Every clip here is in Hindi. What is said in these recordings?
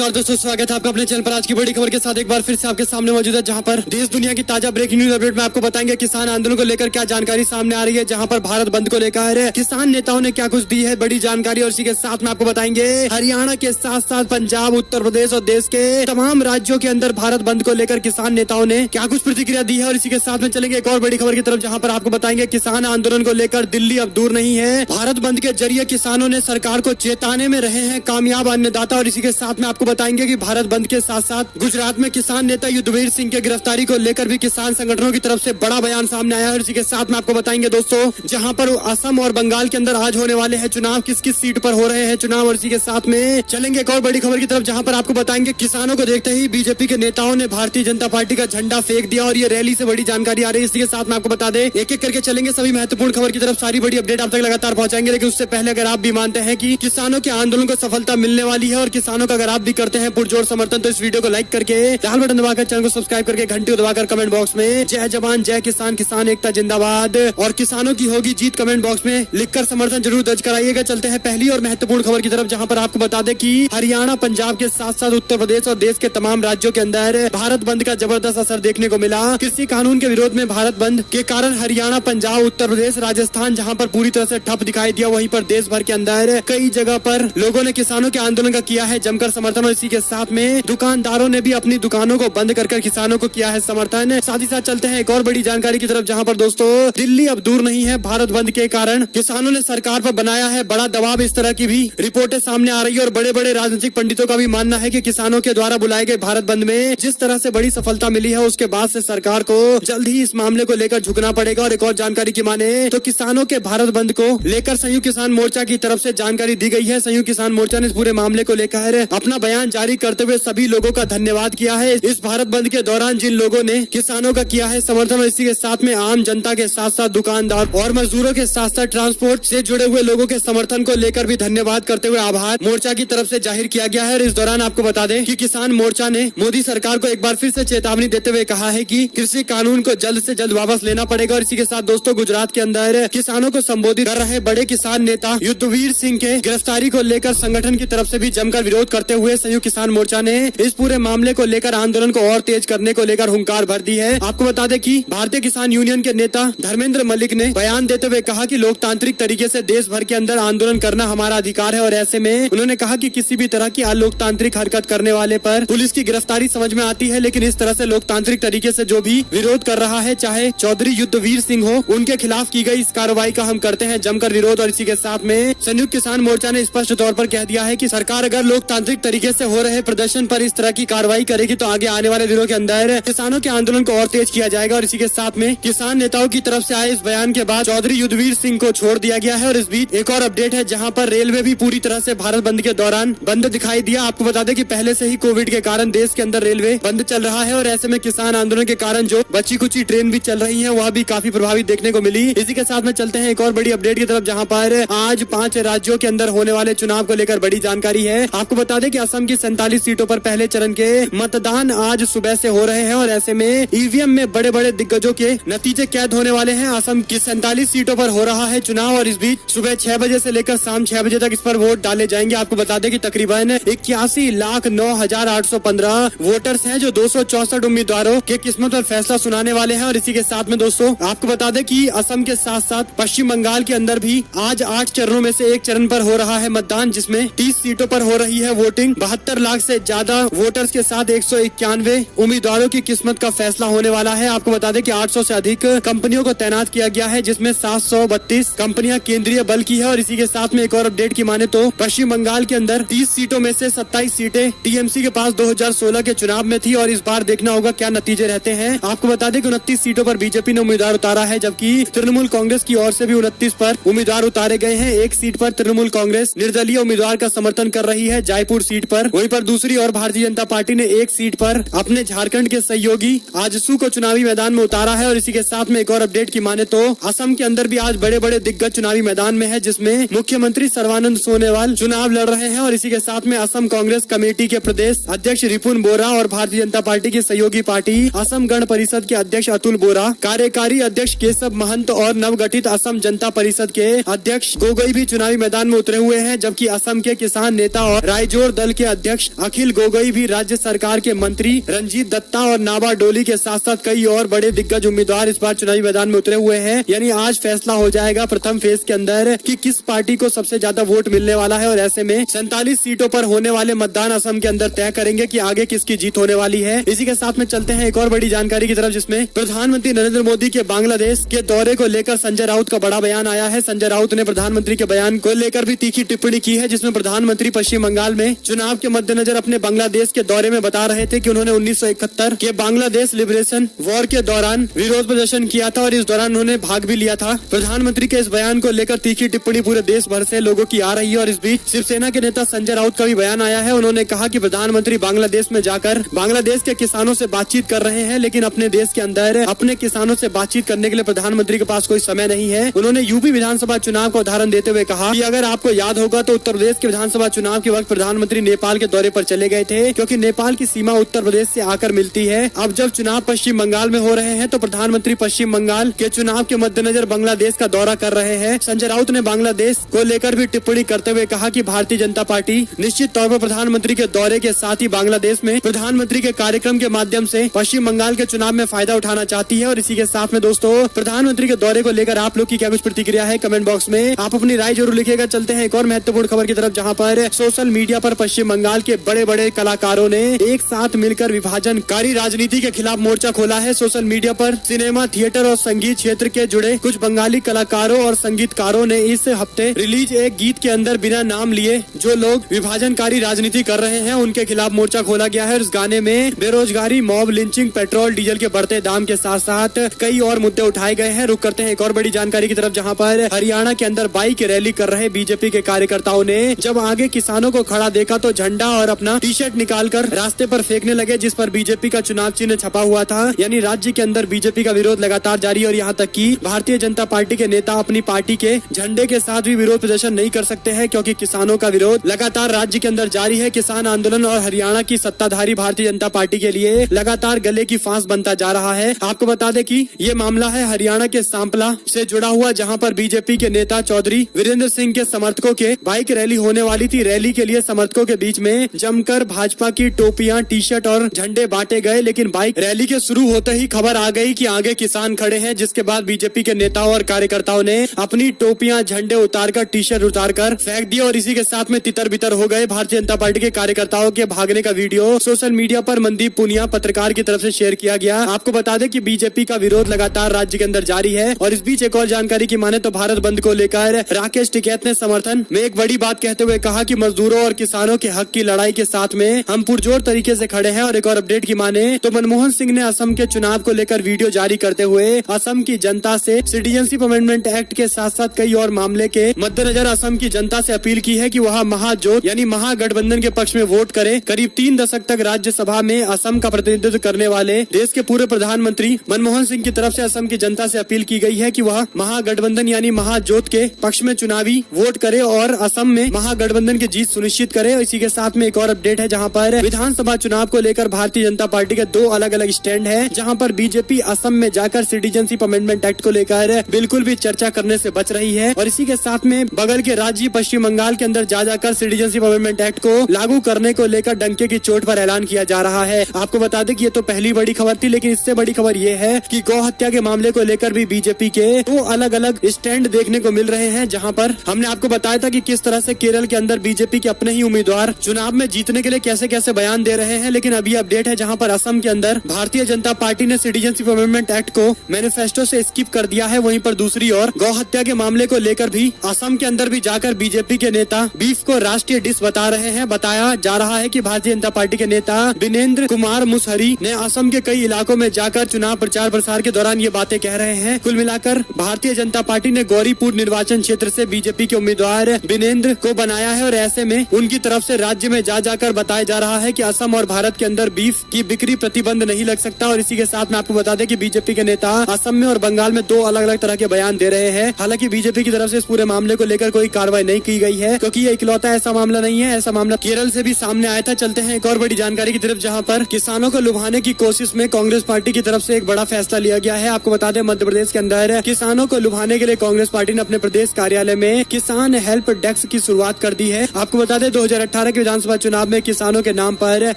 नमस्कार दोस्तों, स्वागत है आपका अपने चैनल पर। आज की बड़ी खबर के साथ एक बार फिर से आपके सामने मौजूद है, जहां पर देश दुनिया की ताजा ब्रेकिंग न्यूज अपडेट में आपको बताएंगे किसान आंदोलन को लेकर क्या जानकारी सामने आ रही है, जहां पर भारत बंद को लेकर किसान नेताओं ने क्या कुछ दी है बड़ी जानकारी। और इसी के साथ में आपको बताएंगे हरियाणा के साथ साथ पंजाब, उत्तर प्रदेश और देश के तमाम राज्यों के अंदर भारत बंद को लेकर किसान नेताओं ने क्या कुछ प्रतिक्रिया दी है। और इसी के साथ में चलेंगे एक और बड़ी खबर की तरफ, जहाँ पर आपको बताएंगे किसान आंदोलन को लेकर दिल्ली अब दूर नहीं है। भारत बंद के जरिए किसानों ने सरकार को चेताने में रहे हैं कामयाब अन्नदाता। और इसी के साथ में आपको बताएंगे कि भारत बंद के साथ साथ गुजरात में किसान नेता युद्धवीर सिंह के गिरफ्तारी को लेकर भी किसान संगठनों की तरफ से बड़ा बयान सामने आया है। और इसी के साथ में आपको बताएंगे दोस्तों, जहां पर असम और बंगाल के अंदर आज होने वाले हैं चुनाव, किस किस सीट पर हो रहे हैं चुनाव। और इसी के साथ में चलेंगे एक और बड़ी खबर की तरफ, जहां पर आपको बताएंगे किसानों को देखते ही बीजेपी के नेताओं ने भारतीय जनता पार्टी का झंडा फेंक दिया और ये रैली से बड़ी जानकारी आ रही है। इसी के साथ में आपको बता दें, एक एक करके चलेंगे सभी महत्वपूर्ण खबर की तरफ, सारी बड़ी अपडेट आप तक लगातार पहुंचाएंगे। लेकिन उससे पहले अगर आप भी मानते हैं कि किसानों के आंदोलन को सफलता मिलने वाली है और किसानों का अगर आप भी करते हैं पुरजोर समर्थन, तो इस वीडियो को लाइक करके लाल बटन दबाकर चैनल को सब्सक्राइब करके घंटी दबाकर कमेंट बॉक्स में जय जवान जय किसान, किसान एकता जिंदाबाद और किसानों की होगी जीत कमेंट बॉक्स में लिखकर समर्थन जरूर दर्ज कराइएगा। चलते हैं पहली और महत्वपूर्ण खबर की तरफ, जहां पर आपको बता दें कि हरियाणा, पंजाब के साथ साथ उत्तर प्रदेश और देश के तमाम राज्यों के अंदर भारत बंद का जबरदस्त असर देखने को मिला। कृषि कानून के विरोध में भारत बंद के कारण हरियाणा, पंजाब, उत्तर प्रदेश, राजस्थान जहां पर पूरी तरह से ठप दिखाई दिया, वहीं पर देश भर के अंदर कई जगह पर लोगों ने किसानों के आंदोलन का किया है जमकर समर्थन। और इसी के साथ में दुकानदारों ने भी अपनी दुकानों को बंद कर किसानों को किया है समर्थन। साथ ही साथ चलते हैं एक और बड़ी जानकारी की तरफ, जहां पर दोस्तों दिल्ली अब दूर नहीं है। भारत बंद के कारण किसानों ने सरकार पर बनाया है बड़ा दबाव, इस तरह की भी रिपोर्टें सामने आ रही है। और बड़े बड़े राजनीतिक पंडितों का भी मानना है कि किसानों के द्वारा बुलाए गए भारत बंद में जिस तरह से बड़ी सफलता मिली है, उसके बाद से सरकार को जल्द ही इस मामले को लेकर झुकना पड़ेगा। और एक और जानकारी की माने तो किसानों के भारत बंद को लेकर संयुक्त किसान मोर्चा की तरफ से जानकारी दी गई है। संयुक्त किसान मोर्चा ने इस पूरे मामले को लेकर अपना बयान जारी करते हुए सभी लोगों का धन्यवाद किया है इस भारत बंद के दौरान जिन लोगों ने किसानों का किया है समर्थन। और इसी के साथ में आम जनता के साथ साथ दुकानदार और मजदूरों के साथ साथ ट्रांसपोर्ट से जुड़े हुए लोगों के समर्थन को लेकर भी धन्यवाद करते हुए आभार मोर्चा की तरफ से जाहिर किया गया है। और इस दौरान आपको बता दें कि किसान मोर्चा ने मोदी सरकार को एक बार फिर से चेतावनी देते हुए कहा है कि कृषि कानून को जल्द से जल्द वापस लेना पड़ेगा। और इसी के साथ दोस्तों गुजरात के अंदर किसानों को संबोधित कर रहे बड़े किसान नेता युद्धवीर सिंह के गिरफ्तारी को लेकर संगठन की तरफ से भी जमकर विरोध करते हुए संयुक्त किसान मोर्चा ने इस पूरे मामले को लेकर आंदोलन को और तेज करने को लेकर हुंकार भर दी है। आपको बता दें कि भारतीय किसान यूनियन के नेता धर्मेंद्र मलिक ने बयान देते हुए कहा कि लोकतांत्रिक तरीके से देश भर के अंदर आंदोलन करना हमारा अधिकार है। और ऐसे में उन्होंने कहा कि किसी भी तरह की अलोकतांत्रिक हरकत करने वाले पर पुलिस की गिरफ्तारी समझ में आती है, लेकिन इस तरह से लोकतांत्रिक तरीके से जो भी विरोध कर रहा है, चाहे चौधरी युद्धवीर सिंह हो, उनके खिलाफ की गई इस कार्रवाई का हम करते हैं जमकर विरोध। और इसी के साथ में संयुक्त किसान मोर्चा ने स्पष्ट तौर पर कह दिया है कि सरकार अगर लोकतांत्रिक तरीके से हो रहे प्रदर्शन पर इस तरह की कार्रवाई करेगी तो आगे आने वाले दिनों के अंदर किसानों के आंदोलन को और तेज किया जाएगा। और इसी के साथ में किसान नेताओं की तरफ से आए इस बयान के बाद चौधरी युद्धवीर सिंह को छोड़ दिया गया है। और इस बीच एक और अपडेट है, जहां पर रेलवे भी पूरी तरह से भारत बंद के दौरान बंद दिखाई दिया। आपको बता दें कि पहले से ही कोविड के कारण देश के अंदर रेलवे बंद चल रहा है और ऐसे में किसान आंदोलन के कारण जो बची कुची ट्रेन भी चल रही है वह भी काफी प्रभावित देखने को मिली। इसी के साथ में चलते हैं एक और बड़ी अपडेट की तरफ, जहाँ पर आज 5 राज्यों के अंदर होने वाले चुनाव को लेकर बड़ी जानकारी है। आपको बता दें कि असम की 47 सीटों पर पहले चरण के मतदान आज सुबह से हो रहे हैं और ऐसे में ईवीएम में बड़े बड़े दिग्गजों के नतीजे कैद होने वाले हैं। असम की 47 सीटों पर हो रहा है चुनाव और इस बीच सुबह 6 बजे से लेकर शाम 6 बजे तक इस पर वोट डाले जाएंगे। आपको बता दें कि तकरीबन 81,09,815 वोटर्स हैं जो 264 उम्मीदवारों के किस्मत पर फैसला सुनाने वाले हैं। और इसी के साथ में दोस्तों आपको बता दें कि असम के साथ साथ पश्चिम बंगाल के अंदर भी आज 8 चरणों में से एक चरण पर हो रहा है मतदान, जिसमें 30 सीटों पर हो रही है वोटिंग। 72 लाख से ज्यादा वोटर्स के साथ 191 उम्मीदवारों की किस्मत का फैसला होने वाला है। आपको बता दें कि 800 से अधिक कंपनियों को तैनात किया गया है, जिसमें 732 कंपनियां केंद्रीय बल की है। और इसी के साथ में एक और अपडेट की माने तो पश्चिम बंगाल के अंदर 30 सीटों में से 27 सीटें टीएमसी के पास 2016 के चुनाव में थी और इस बार देखना होगा क्या नतीजे रहते हैं। आपको बता दें कि 29 सीटों पर बीजेपी ने उम्मीदवार उतारा है, जबकि तृणमूल कांग्रेस की ओर से भी 29 पर उम्मीदवार उतारे गए हैं। एक सीट पर तृणमूल कांग्रेस निर्दलीय उम्मीदवार का समर्थन कर रही है जयपुर सीट पर। वहीं पर दूसरी ओर भारतीय जनता पार्टी ने एक सीट पर अपने झारखंड के सहयोगी आजसू को चुनावी मैदान में उतारा है। और इसी के साथ में एक और अपडेट की माने तो असम के अंदर भी आज बड़े बड़े दिग्गज चुनावी मैदान में है, जिसमें मुख्यमंत्री सर्बानंद सोनोवाल चुनाव लड़ रहे हैं। और इसी के साथ में असम कांग्रेस कमेटी के प्रदेश अध्यक्ष रिपुन बोरा और भारतीय जनता पार्टी की सहयोगी पार्टी असम गण परिषद के अध्यक्ष अतुल बोरा, कार्यकारी अध्यक्ष केशव महंत और नवगठित असम जनता परिषद के अध्यक्ष गोगोई भी चुनावी मैदान में उतरे हुए हैं। जबकि असम के किसान नेता और रायजोर दल के अध्यक्ष अखिल गोगोई भी राज्य सरकार के मंत्री रंजीत दत्ता और नाबा डोली के साथ साथ कई और बड़े दिग्गज उम्मीदवार इस बार चुनावी मैदान में उतरे हुए हैं। यानी आज फैसला हो जाएगा प्रथम फेज के अंदर कि किस पार्टी को सबसे ज्यादा वोट मिलने वाला है और ऐसे में 47 सीटों पर होने वाले मतदान असम के अंदर तय करेंगे कि आगे किसकी जीत होने वाली है। इसी के साथ में चलते हैं एक और बड़ी जानकारी की तरफ, जिसमें प्रधानमंत्री नरेंद्र मोदी के बांग्लादेश के दौरे को लेकर संजय राउत का बड़ा बयान आया है। संजय राउत ने प्रधानमंत्री के बयान को लेकर भी तीखी टिप्पणी की है, जिसमें प्रधानमंत्री पश्चिम बंगाल में चुनाव के मद्देनजर अपने बांग्लादेश के दौरे में बता रहे थे कि उन्होंने 1971 के बांग्लादेश लिबरेशन वॉर के दौरान विरोध प्रदर्शन किया था और इस दौरान उन्होंने भाग भी लिया था। प्रधानमंत्री के इस बयान को लेकर तीखी टिप्पणी पूरे देश भर से लोगों की आ रही है और इस बीच शिवसेना के नेता संजय राउत का भी बयान आया है। उन्होंने कहा कि प्रधानमंत्री बांग्लादेश में जाकर बांग्लादेश के किसानों से बातचीत कर रहे हैं, लेकिन अपने देश के अंदर अपने किसानों से बातचीत करने के लिए प्रधानमंत्री के पास कोई समय नहीं है। उन्होंने यूपी विधानसभा चुनाव का उदाहरण देते हुए कहा कि अगर आपको याद होगा तो उत्तर प्रदेश के विधानसभा चुनाव के वक्त प्रधानमंत्री नेपाल के दौरे पर चले गए थे, क्योंकि नेपाल की सीमा उत्तर प्रदेश से आकर मिलती है। अब जब चुनाव पश्चिम बंगाल में हो रहे हैं तो प्रधानमंत्री पश्चिम बंगाल के चुनाव के मद्देनजर बांग्लादेश का दौरा कर रहे हैं। संजय राउत ने बांग्लादेश को लेकर भी टिप्पणी करते हुए कहा कि भारतीय जनता पार्टी निश्चित तौर पर प्रधानमंत्री के दौरे के साथ ही बांग्लादेश में प्रधानमंत्री के कार्यक्रम के माध्यम से पश्चिम बंगाल के चुनाव में फायदा उठाना चाहती है। और इसी के साथ में दोस्तों, प्रधानमंत्री के दौरे को लेकर आप लोग की क्या कुछ प्रतिक्रिया है, कमेंट बॉक्स में आप अपनी राय जरूर लिखिएगा। चलते हैं एक और महत्वपूर्ण खबर की तरफ, जहां पर सोशल मीडिया पर पश्चिम बंगाल के बड़े बड़े कलाकारों ने एक साथ मिलकर विभाजनकारी राजनीति के खिलाफ मोर्चा खोला है। सोशल मीडिया पर सिनेमा, थिएटर और संगीत क्षेत्र के जुड़े कुछ बंगाली कलाकारों और संगीतकारों ने इस हफ्ते रिलीज एक गीत के अंदर बिना नाम लिए जो लोग विभाजनकारी राजनीति कर रहे हैं उनके खिलाफ मोर्चा खोला गया है। इस गाने में बेरोजगारी, मॉब लिंचिंग, पेट्रोल डीजल के बढ़ते दाम के साथ साथ कई और मुद्दे उठाए गए हैं। रुक करते हैं एक और बड़ी जानकारी की तरफ, जहां पर हरियाणा के अंदर बाइक रैली कर रहे बीजेपी के कार्यकर्ताओं ने जब आगे किसानों को खड़ा देखा तो झंडा और अपना टी शर्ट निकालकर रास्ते पर फेंकने लगे, जिस पर बीजेपी का चुनाव चिन्ह छपा हुआ था। यानी राज्य के अंदर बीजेपी का विरोध लगातार जारी है और यहाँ तक कि भारतीय जनता पार्टी के नेता अपनी पार्टी के झंडे के साथ भी विरोध प्रदर्शन नहीं कर सकते हैं, क्योंकि किसानों का विरोध लगातार राज्य के अंदर जारी है। किसान आंदोलन और हरियाणा की सत्ताधारी भारतीय जनता पार्टी के लिए लगातार गले की फांस बनता जा रहा है। आपको बता दें कि ये मामला है हरियाणा के सांपला से जुड़ा हुआ, जहां पर बीजेपी के नेता चौधरी वीरेंद्र सिंह के समर्थकों के बाइक रैली होने वाली थी। रैली के लिए समर्थकों के बीच में जमकर भाजपा की टोपियां, टी शर्ट और झंडे बांटे गए, लेकिन बाइक रैली के शुरू होते ही खबर आ गई कि आगे किसान खड़े हैं, जिसके बाद बीजेपी के नेताओं और कार्यकर्ताओं ने अपनी टोपियां, झंडे उतारकर, टी शर्ट उतारकर फेंक दिए और इसी के साथ में तितर बितर हो गए। भारतीय जनता पार्टी के कार्यकर्ताओं के भागने का वीडियो सोशल मीडिया पर मनदीप पुनिया पत्रकार की तरफ से शेयर किया गया। आपको बता दें कि बीजेपी का विरोध लगातार राज्य के अंदर जारी है। और इस बीच एक और जानकारी की माने तो भारत बंद को लेकर राकेश टिकैत ने समर्थन में एक बड़ी बात कहते हुए कहा कि मजदूरों और किसानों के हक की लड़ाई के साथ में हम पुरजोर तरीके से खड़े हैं। और एक और अपडेट की माने तो मनमोहन सिंह ने असम के चुनाव को लेकर वीडियो जारी करते हुए असम की जनता से सिटीजनशिप अमेंडमेंट एक्ट के साथ साथ कई और मामले के मद्देनजर असम की जनता से अपील की है कि वह महाजोत यानी महागठबंधन के पक्ष में वोट करे। करीब 3 दशक तक राज्यसभा में असम का प्रतिनिधित्व करने वाले देश के पूर्व प्रधानमंत्री मनमोहन सिंह की तरफ से असम की जनता से अपील की गई है कि वह महागठबंधन यानी महाजोत के पक्ष में चुनावी वोट करे और असम में महागठबंधन की जीत सुनिश्चित करे। इसी के साथ में एक और अपडेट है, जहां पर विधानसभा चुनाव को लेकर भारतीय जनता पार्टी के 2 अलग अलग स्टैंड है। जहां पर बीजेपी असम में जाकर सिटीजनशिप अमेंडमेंट एक्ट को लेकर बिल्कुल भी चर्चा करने से बच रही है और इसी के साथ में बगल के राज्य पश्चिम बंगाल के अंदर जाकर सिटीजनशिप अमेंडमेंट एक्ट को लागू करने को लेकर डंके की चोट पर ऐलान किया जा रहा है। आपको बता दें कि ये तो पहली बड़ी खबर थी, लेकिन इससे बड़ी खबर ये है कि गौ हत्या के मामले को लेकर भी बीजेपी के 2 अलग अलग स्टैंड देखने को मिल रहे हैं। जहां पर हमने आपको बताया था कि किस तरह से केरल के अंदर बीजेपी के अपने ही उम्मीदवार चुनाव में जीतने के लिए कैसे कैसे बयान दे रहे हैं, लेकिन अभी अपडेट है जहां पर असम के अंदर भारतीय जनता पार्टी ने सिटीजनशिप अमेंडमेंट एक्ट को मैनिफेस्टो से स्किप कर दिया है। वहीं पर दूसरी ओर गौ हत्या के मामले को लेकर भी असम के अंदर भी जाकर बीजेपी के नेता बीफ को राष्ट्रीय डिश बता रहे हैं। बताया जा रहा है कि भारतीय जनता पार्टी के नेता विनेंद्र कुमार मुसहरी ने असम के कई इलाकों में जाकर चुनाव प्रचार प्रसार के दौरान ये बातें कह रहे हैं। कुल मिलाकर भारतीय जनता पार्टी ने गौरीपुर निर्वाचन क्षेत्र से बीजेपी के उम्मीदवार विनेंद्र को बनाया है और ऐसे में उनकी तरफ से राज्य में जाकर बताया जा रहा है कि असम और भारत के अंदर बीफ की बिक्री प्रतिबंध नहीं लग सकता। और इसी के साथ में आपको बता दें कि बीजेपी के नेता असम में और बंगाल में 2 अलग अलग तरह के बयान दे रहे हैं। हालांकि बीजेपी की तरफ से इस पूरे मामले को लेकर कोई कार्रवाई नहीं की गई है, क्योंकि ये इकलौता ऐसा मामला नहीं है। ऐसा मामला केरल से भी सामने आया था। चलते हैं एक और बड़ी जानकारी की तरफ, जहां पर किसानों को लुभाने की कोशिश में कांग्रेस पार्टी की तरफ से एक बड़ा फैसला लिया गया है। आपको बता दें मध्य प्रदेश के अंदर किसानों को लुभाने के लिए कांग्रेस पार्टी ने अपने प्रदेश कार्यालय में किसान हेल्प डेस्क की शुरुआत कर दी है। आपको बता दें 2018 के विधानसभा चुनाव में किसानों के नाम पर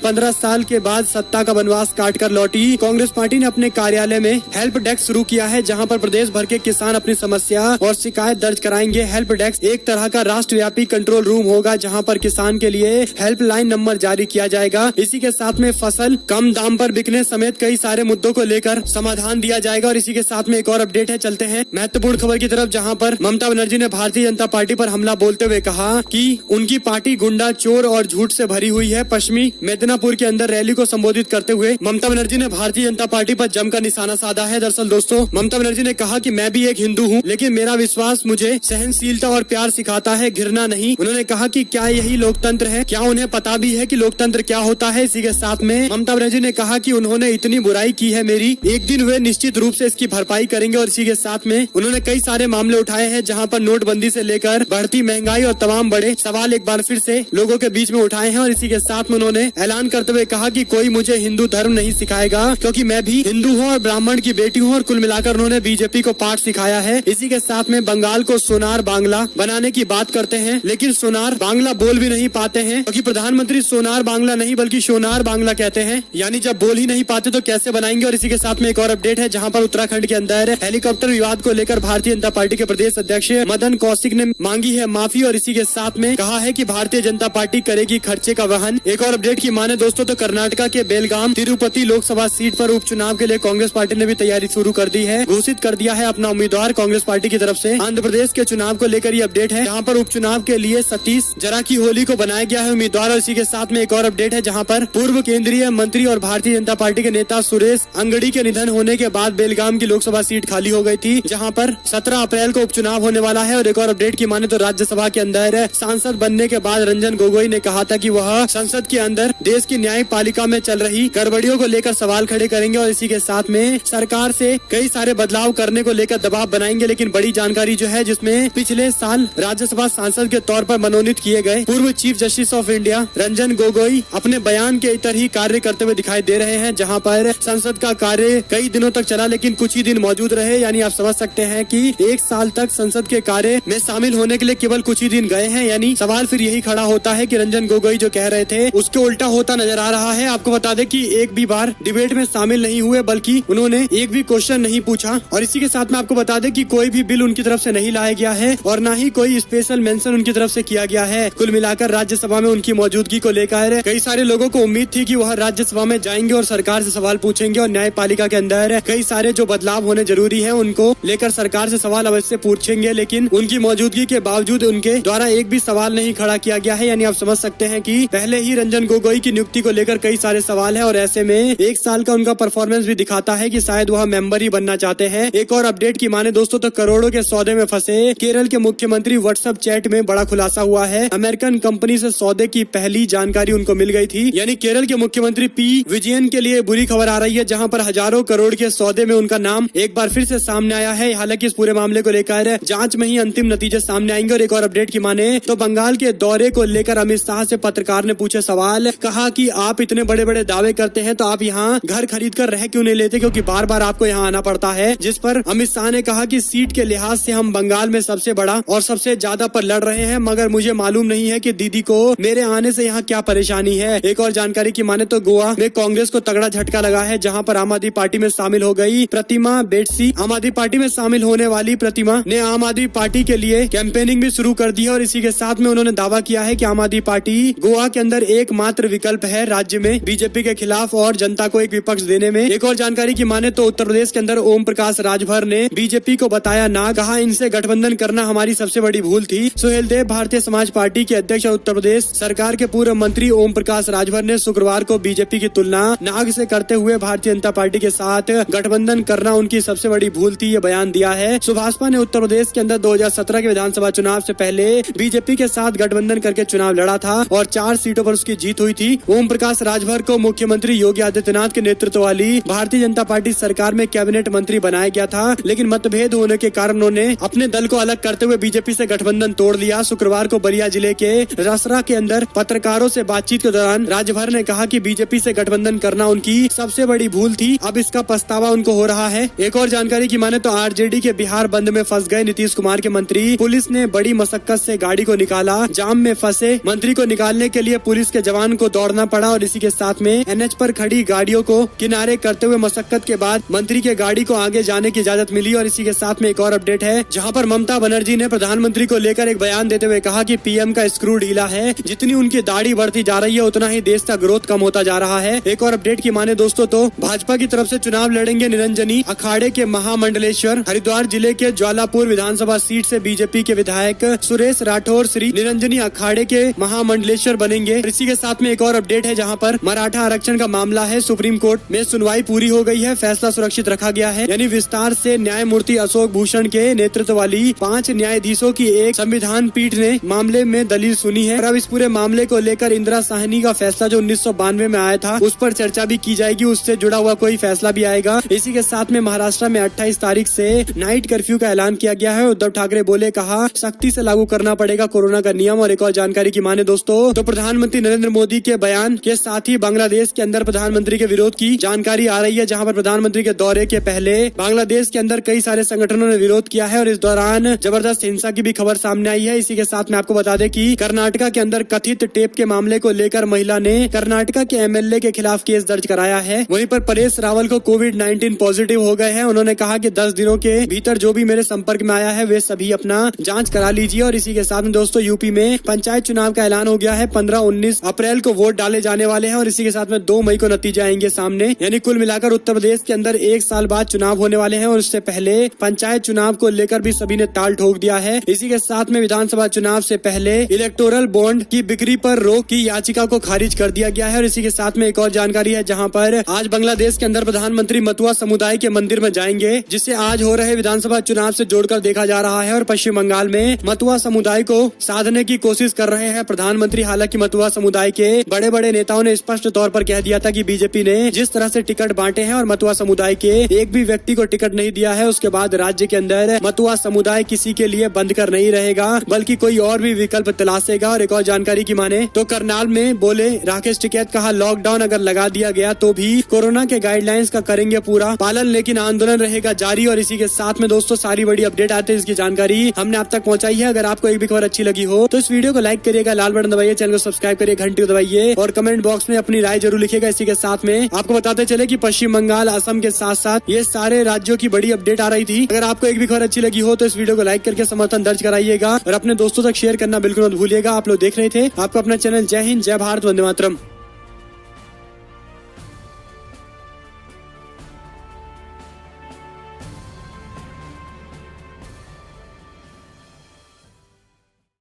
15 साल के बाद सत्ता का वनवास काटकर लौटी कांग्रेस पार्टी ने अपने कार्यालय में हेल्प डेस्क शुरू किया है, जहां पर प्रदेश भर के किसान अपनी समस्या और शिकायत दर्ज कराएंगे। हेल्प डेस्क एक तरह का राष्ट्रव्यापी कंट्रोल रूम होगा, जहां पर किसान के लिए हेल्पलाइन नंबर जारी किया जाएगा। इसी के साथ में फसल कम दाम पर बिकने समेत कई सारे मुद्दों को लेकर समाधान दिया जाएगा। और इसी के साथ में एक और अपडेट है, चलते हैं महत्वपूर्ण खबर की तरफ, जहां पर ममता बनर्जी ने भारतीय जनता पार्टी पर हमला बोलते हुए कहा कि उनकी पार्टी गुंडा, चोर और झूठ से भरी हुई है। पश्चिमी मिदनापुर के अंदर रैली को संबोधित करते हुए ममता बनर्जी ने भारतीय जनता पार्टी पर जमकर निशाना साधा है। दरअसल दोस्तों, ममता बनर्जी ने कहा कि मैं भी एक हिंदू हूँ, लेकिन मेरा विश्वास मुझे सहनशीलता और प्यार सिखाता है, घृणा नहीं। उन्होंने कहा कि क्या यही लोकतंत्र है? क्या उन्हें पता भी है कि लोकतंत्र क्या होता है? इसी के साथ में ममता बनर्जी ने कहा कि उन्होंने इतनी बुराई की है मेरी, एक दिन वे निश्चित रूप से इसकी भरपाई करेंगे। और इसी के साथ में उन्होंने कई सारे मामले उठाए हैं, जहां पर नोटबंदी से लेकर बढ़ती महंगाई और तमाम बड़े सवाल एक बार फिर से लोगों के बीच में उठाए हैं। और इसी के साथ में उन्होंने ऐलान करते हुए कहा कि कोई मुझे हिंदू धर्म नहीं सिखाएगा, क्योंकि मैं भी हिंदू हूँ और ब्राह्मण की बेटी हूँ। और कुल मिलाकर उन्होंने बीजेपी को पाठ सिखाया है। इसी के साथ में बंगाल को सोनार बांग्ला बनाने की बात करते हैं, लेकिन सोनार बांग्ला बोल भी नहीं पाते हैं, क्योंकि प्रधानमंत्री सोनार बांग्ला नहीं बल्कि सोनार बांग्ला कहते हैं, यानी जब बोल ही नहीं पाते तो कैसे बनाएंगे। और इसी के साथ में एक और अपडेट है, जहां पर उत्तराखंड के अंदर हेलीकॉप्टर विवाद को लेकर भारतीय जनता पार्टी के प्रदेश अध्यक्ष मदन कौशिक ने मांगी है माफी। और इसी के साथ में कहा है कि भारतीय जनता पार्टी करेगी खर्चे का वहन। एक और अपडेट की माने दोस्तों तो कर्नाटका के बेलगाम तिरुपति लोकसभा सीट पर उपचुनाव के लिए कांग्रेस पार्टी ने भी तैयारी शुरू कर दी है, घोषित कर दिया है अपना उम्मीदवार कांग्रेस पार्टी की तरफ से। आंध्र प्रदेश के चुनाव को लेकर ये अपडेट है, जहां पर उपचुनाव के लिए सतीश जारकिहोली को बनाया गया है उम्मीदवार। और इसी के साथ में एक और अपडेट है, जहां पर पूर्व केंद्रीय मंत्री और भारतीय जनता पार्टी के नेता सुरेश अंगड़ी के निधन होने के बाद बेलगाम की लोकसभा सीट खाली हो गई थी, जहां पर 17 अप्रैल को उपचुनाव होने वाला है। और एक और अपडेट की माने तो राज्यसभा के अंदर सांसद बनने के बाद रंजन गोगोई ने कहा था कि वह संसद के अंदर देश की न्यायपालिका में चल रही गड़बड़ियों को लेकर सवाल खड़े करेंगे। और इसी के साथ में सरकार से कई सारे बदलाव करने को लेकर दबाव बनाएंगे। लेकिन बड़ी जानकारी जो है, जिसमें पिछले साल राज्यसभा सांसद के तौर पर मनोनीत किए गए पूर्व chief justice of India Ranjan Gogoi अपने बयान के इतर ही कार्य करते हुए दिखाई दे रहे हैं, जहां पर संसद का कार्य कई दिनों तक चला लेकिन कुछ ही दिन मौजूद रहे। यानी आप समझ सकते हैं कि एक साल तक संसद के कार्य में शामिल होने के लिए केवल कुछ ही दिन गए हैं। यानी सवाल फिर यही खड़ा होता है कि रंजन गोगोई जो कह रहे थे उसके उल्टा होता नजर आ रहा है। आपको बता दें कि एक भी बार डिबेट में शामिल नहीं हुए, बल्कि उन्होंने एक भी क्वेश्चन नहीं पूछा। और इसी के साथ में आपको बता दें कि कोई भी बिल उनकी तरफ से नहीं लाया गया है और न ही कोई स्पेशल मेंशन उनकी तरफ से किया गया है। कुल मिलाकर राज्यसभा में उनकी मौजूदगी को लेकर कई सारे लोगों को उम्मीद थी कि वह राज्यसभा में जाएंगे और सरकार से सवाल पूछेंगे और न्यायपालिका के अंदर कई सारे जो बदलाव होने जरूरी है उनको लेकर सरकार से सवाल अवश्य पूछेंगे। लेकिन उनकी मौजूदगी के बावजूद उनके द्वारा एक भी सवाल नहीं खड़ा किया गया है। यानी आप समझ सकते हैं कि पहले ही रंजन गोगोई की नियुक्ति को लेकर कई सारे सवाल है और ऐसे में एक साल का उनका परफॉर्मेंस भी दिखाता है कि शायद वह मेंबर ही बनना चाहते हैं। एक और अपडेट की माने दोस्तों तो करोड़ों के सौदे में फंसे केरल के मुख्यमंत्री व्हाट्सएप चैट में बड़ा खुलासा हुआ है। अमेरिकन कंपनी से सौदे की पहली जानकारी उनको मिल गई थी। यानी केरल के मुख्यमंत्री पी विजयन के लिए बुरी खबर आ रही है, जहां पर हजारों करोड़ के सौदे में उनका नाम एक बार फिर से सामने आया है। हालांकि इस पूरे मामले को लेकर जांच में ही अंतिम नतीजे सामने आएंगे। और एक और अपडेट की माने तो बंगाल के दौरे को लेकर अमित शाह से पत्रकार ने पूछे सवाल, कहा कि आप इतने बड़े बड़े दावे करते हैं तो आप यहाँ घर खरीद कर रह क्यों नहीं लेते, क्योंकि बार बार आपको यहाँ आना पड़ता है। जिस पर अमित शाह ने कहा कि सीट के लिहाज से हम बंगाल में सबसे बड़ा और सबसे ज्यादा पर लड़ रहे हैं, मगर मुझे मालूम नहीं है कि दीदी को मेरे आने से यहाँ क्या परेशानी है। एक और जानकारी की माने तो गोवा में कांग्रेस को तगड़ा झटका लगा है, जहाँ पर आम आदमी पार्टी में शामिल हो गई प्रतिमा बेटसी। आम आदमी पार्टी में शामिल होने वाली प्रतिमा ने आम आदमी पार्टी के लिए कैंपेनिंग भी शुरू कर दी है। और इसी के साथ में उन्होंने दावा किया है कि आम आदमी पार्टी गोवा के अंदर एकमात्र विकल्प है राज्य में बीजेपी के खिलाफ और जनता को एक विपक्ष देने में। एक और जानकारी की माने तो उत्तर प्रदेश के अंदर ओम प्रकाश राजभर ने बीजेपी को बताया ना, कहा इनसे गठबंधन करना हमारी सबसे बड़ी भूल थी। सुहेल देव भारतीय समाज पार्टी के अध्यक्ष और उत्तर प्रदेश सरकार के पूर्व मंत्री ओम प्रकाश राजभर ने शुक्रवार को बीजेपी की तुलना नाग से करते हुए भारतीय जनता पार्टी के साथ गठबंधन करना उनकी सबसे बड़ी भूल थी, ये बयान दिया है। सुभाषपा ने उत्तर प्रदेश के अंदर 2017 के विधानसभा चुनाव से पहले बीजेपी के साथ गठबंधन करके चुनाव लड़ा था और 4 सीटों पर उसकी जीत हुई थी। ओम प्रकाश राजभर को मुख्यमंत्री योगी आदित्यनाथ के नेतृत्व वाली भारतीय जनता पार्टी सरकार में कैबिनेट मंत्री बनाया गया था, लेकिन मतभेद होने के कारण उन्होंने अपने दल को अलग करते हुए बीजेपी से गठबंधन तोड़ लिया। शुक्रवार को बलिया जिले के रसरा के अंदर पत्रकारों से बातचीत के दौरान राजभर ने कहा कि बीजेपी से गठबंधन करना उनकी सबसे बड़ी भूल थी, अब इसका पछतावा उनको हो रहा है। एक और जानकारी की माने तो आरजेडी के बिहार बंद में फंस गए नीतीश कुमार के मंत्री, पुलिस ने बड़ी मशक्कत से गाड़ी को निकाला। जाम में फंसे मंत्री मंत्री को निकालने के लिए पुलिस के जवान को दौड़ना पड़ा और इसी के साथ में एनएच पर खड़ी गाड़ियों को किनारे करते हुए मशक्कत के बाद मंत्री के गाड़ी को आगे जाने की इजाजत मिली। और इसी के साथ में एक और अपडेट है, जहां पर ममता बनर्जी ने प्रधानमंत्री को लेकर एक बयान देते हुए कहा कि पीएम का स्क्रू ढीला है, जितनी उनकी दाढ़ी बढ़ती जा रही है उतना ही देश का ग्रोथ कम होता जा रहा है। एक और अपडेट की माने दोस्तों तो भाजपा की तरफ से चुनाव लड़ेंगे निरंजनी, अखाड़े के महामंडलेश्वर। हरिद्वार जिले के ज्वालापुर विधानसभा सीट से बीजेपी के विधायक सुरेश राठौर श्री निरंजनी अखाड़े के महामंडलेश्वर बनेंगे। इसी के साथ में एक और अपडेट है, जहां पर मराठा आरक्षण का मामला है, सुप्रीम कोर्ट में सुनवाई पूरी हो गई है, फैसला सुरक्षित रखा गया है। यानी विस्तार से न्यायमूर्ति अशोक भूषण के नेतृत्व वाली 5 न्यायाधीशों की एक संविधान पीठ ने मामले में दलील सुनी है। और अब इस पूरे मामले को लेकर इंदिरा साहनी का फैसला जो 1992 में आया था उस पर चर्चा भी की जाएगी, उससे जुड़ा हुआ कोई फैसला भी आएगा। इसी के साथ में महाराष्ट्र में 28 तारीख से नाइट कर्फ्यू का ऐलान किया गया है। उद्धव ठाकरे बोले, कहा सख्ती से लागू करना पड़ेगा कोरोना का नियम। और एक और जानकारी की माने दोस्तों तो प्रधानमंत्री नरेंद्र मोदी के बयान के साथ ही बांग्लादेश के अंदर प्रधानमंत्री के विरोध की जानकारी आ रही है, जहां पर प्रधानमंत्री के दौरे के पहले बांग्लादेश के अंदर कई सारे संगठनों ने विरोध किया है और इस दौरान जबरदस्त हिंसा की भी खबर सामने आई है। इसी के साथ में आपको बता दें कि कर्नाटका के अंदर कथित टेप के मामले को लेकर महिला ने कर्नाटका के एमएलए के खिलाफ केस दर्ज कराया है। वहीं पर परेश रावल को कोविड-19 पॉजिटिव हो गए हैं। उन्होंने कहा कि 10 दिनों के भीतर जो भी मेरे संपर्क में आया है वे सभी अपना जांच करा लीजिए। और इसी के साथ में दोस्तों यूपी में पंचायत चुनाव का ऐलान हो गया है। 15-19 अप्रैल को वोट डाले जाने वाले हैं और इसी के साथ में 2 मई को नतीजे आएंगे सामने। यानी कुल मिलाकर उत्तर प्रदेश के अंदर 1 साल बाद चुनाव होने वाले हैं और उससे पहले पंचायत चुनाव को लेकर भी सभी ने ताल ठोक दिया है। इसी के साथ में विधानसभा चुनाव से पहले इलेक्टोरल बॉन्ड की बिक्री पर रोक की याचिका को खारिज कर दिया गया है। और इसी के साथ में एक और जानकारी है, जहां पर आज बांग्लादेश के अंदर प्रधानमंत्री मतुआ समुदाय के मंदिर में जाएंगे, जिसे आज हो रहे विधानसभा चुनाव से जोड़कर देखा जा रहा है। और पश्चिम बंगाल में मतुआ समुदाय को साधने की कोशिश कर रहे हैं प्रधानमंत्री। हालांकि मतुआ समुदाय के बड़े बड़े नेताओं ने स्पष्ट तौर पर कह दिया था कि बीजेपी ने जिस तरह से टिकट बांटे हैं और मतुआ समुदाय के एक भी व्यक्ति को टिकट नहीं दिया है, उसके बाद राज्य के अंदर मतुआ समुदाय किसी के लिए बंद कर नहीं रहेगा, बल्कि कोई और भी विकल्प तलाशेगा। और एक और जानकारी की माने तो करनाल में बोले राकेश टिकैत, कहा लॉकडाउन अगर लगा दिया गया तो भी कोरोना के गाइडलाइंस का करेंगे पूरा पालन, लेकिन आंदोलन रहेगा जारी। और इसी के साथ में दोस्तों सारी बड़ी अपडेट आते हैं, इसकी जानकारी हमने आप तक पहुंचाई है। अगर आपको एक भी खबर अच्छी लगी हो तो इस वीडियो को लाइक करिएगा, लाल बटन दबाइए, चैनल को सब्सक्राइब करिए, घंटी को दबाइए और कमेंट बॉक्स में अपनी राय जरूर लिखिएगा। इसी के साथ में आपको बताते चले कि पश्चिम बंगाल, असम के साथ साथ ये सारे राज्यों की बड़ी अपडेट आ रही थी। अगर आपको एक भी खबर अच्छी लगी हो तो इस वीडियो को लाइक करके समर्थन दर्ज कराइएगा और अपने दोस्तों तक शेयर करना बिल्कुल मत भूलिएगा। आप लोग देख रहे थे आपको अपना चैनल जय हिंद, जय भारत, वंदे मातरम।